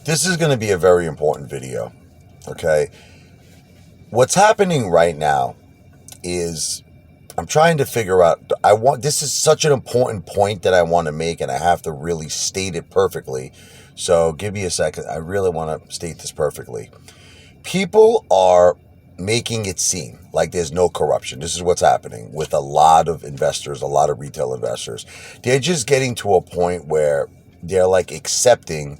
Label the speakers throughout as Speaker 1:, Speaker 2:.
Speaker 1: This is going to be a very important video, okay? What's happening right now is I'm trying to figure out, this is such an important point that I want to make, and I have to really state it perfectly. So give me a second. I really want to state this perfectly. People are making it seem like there's no corruption. This is what's happening with a lot of investors, a lot of retail investors. They're just getting to a point where they're like accepting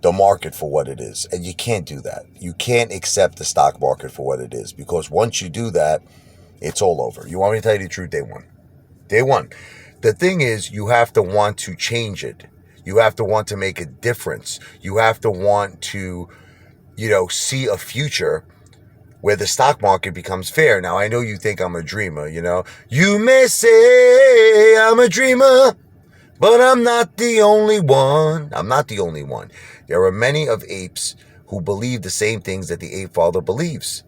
Speaker 1: the market for what it is. And you can't do that. You can't accept the stock market for what it is, because once you do that, it's all over. You want me to tell you the truth? Day one. Day one. The thing is, you have to want to change it. You have to want to make a difference. You have to want to, see a future where the stock market becomes fair. Now, I know you think I'm a dreamer, You may say I'm a dreamer, but I'm not the only one. I'm not the only one. There are many of apes who believe the same things that the Apefather believes.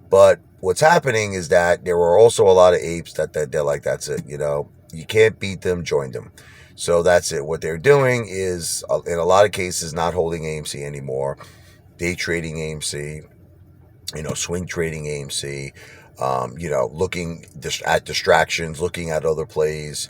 Speaker 1: But what's happening is that there are also a lot of apes that they're like, that's it, You can't beat them, join them. So that's it. What they're doing is, in a lot of cases, not holding AMC anymore. Day trading AMC, swing trading AMC, looking at distractions, looking at other plays,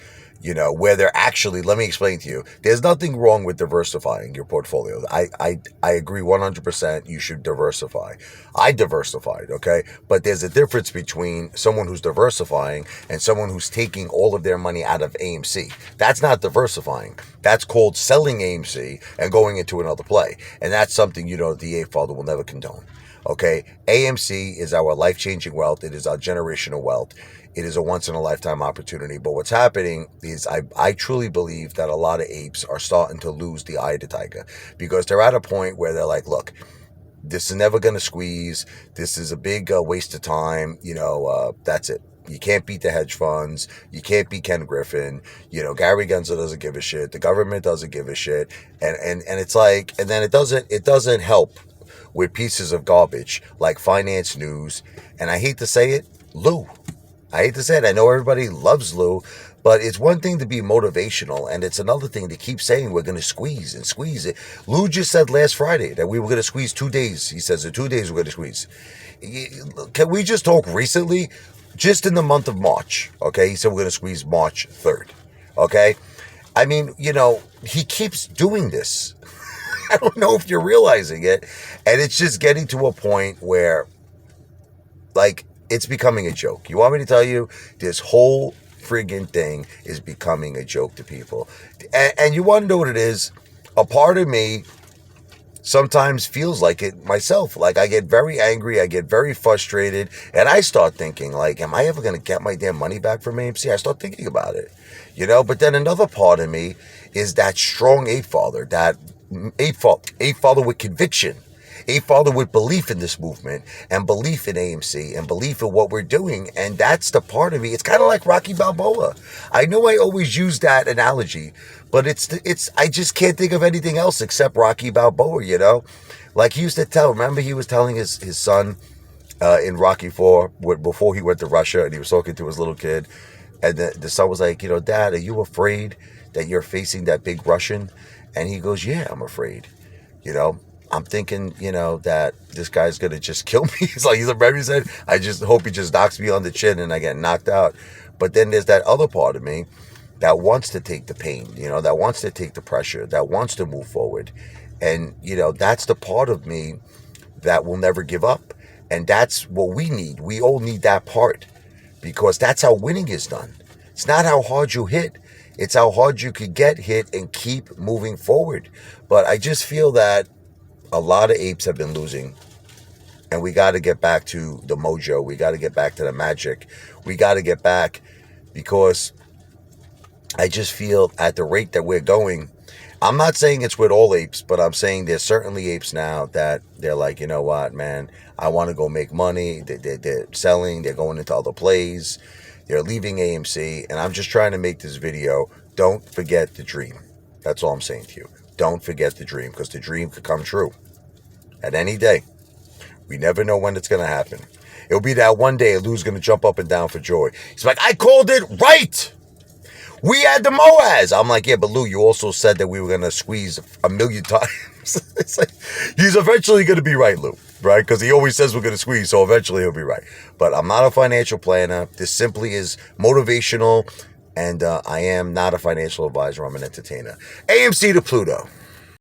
Speaker 1: where they're actually, let me explain to you, there's nothing wrong with diversifying your portfolio. I agree 100% you should diversify. I diversified, okay? But there's a difference between someone who's diversifying and someone who's taking all of their money out of AMC. That's not diversifying. That's called selling AMC and going into another play. And that's something, the Apefather will never condone. Okay, AMC is our life-changing wealth. It is our generational wealth. It is a once-in-a-lifetime opportunity. But what's happening is I truly believe that a lot of apes are starting to lose the eye of the tiger, because they're at a point where they're like, look, this is never going to squeeze. This is a big waste of time. That's it. You can't beat the hedge funds. You can't beat Ken Griffin. Gary Gensler doesn't give a shit. The government doesn't give a shit. And it's like, and then it doesn't help with pieces of garbage like finance news. And I hate to say it, Lou. I hate to say it. I know everybody loves Lou, but it's one thing to be motivational, and it's another thing to keep saying we're going to squeeze and squeeze it. Lou just said last Friday that we were going to squeeze 2 days. He says in 2 days we're going to squeeze. Can we just talk recently? Just in the month of March, okay? He said we're going to squeeze March 3rd, okay? I mean, he keeps doing this. I don't know if you're realizing it. And it's just getting to a point where, like, it's becoming a joke. You want me to tell you? This whole friggin' thing is becoming a joke to people. And you want to know what it is? A part of me sometimes feels like it myself. Like, I get very angry. I get very frustrated. And I start thinking, like, am I ever going to get my damn money back from AMC? I start thinking about it. But then another part of me is that strong Apefather, that Apefather with conviction, Apefather with belief in this movement and belief in AMC and belief in what we're doing. And that's the part of me. It's kind of like Rocky Balboa. I know I always use that analogy, but I just can't think of anything else except Rocky Balboa, Like he used to remember he was telling his son in Rocky 4 before he went to Russia, and he was talking to his little kid, and the son was like, Dad, are you afraid that you're facing that big Russian? And he goes, yeah, I'm afraid. I'm thinking, that this guy's going to just kill me. It's like, he said, I just hope he just knocks me on the chin and I get knocked out. But then there's that other part of me that wants to take the pain, that wants to take the pressure, that wants to move forward. And, that's the part of me that will never give up. And that's what we need. We all need that part, because that's how winning is done. It's not how hard you hit. It's how hard you could get hit and keep moving forward. But I just feel that a lot of apes have been losing. And we got to get back to the mojo. We got to get back to the magic. We got to get back, because I just feel at the rate that we're going, I'm not saying it's with all apes, but I'm saying there's certainly apes now that they're like, you know what, man, I want to go make money. They're selling. They're going into other plays. They're leaving AMC, and I'm just trying to make this video. Don't forget the dream. That's all I'm saying to you. Don't forget the dream, because the dream could come true at any day. We never know when it's going to happen. It'll be that one day Lou's going to jump up and down for joy. He's like, I called it right. We had the Moaz. I'm like, yeah, but Lou, you also said that we were going to squeeze a million times. It's like, he's eventually going to be right, Lou, right? Because he always says we're going to squeeze, so eventually he'll be right. But I'm not a financial planner. This simply is motivational, and I am not a financial advisor. I'm an entertainer. AMC to Pluto.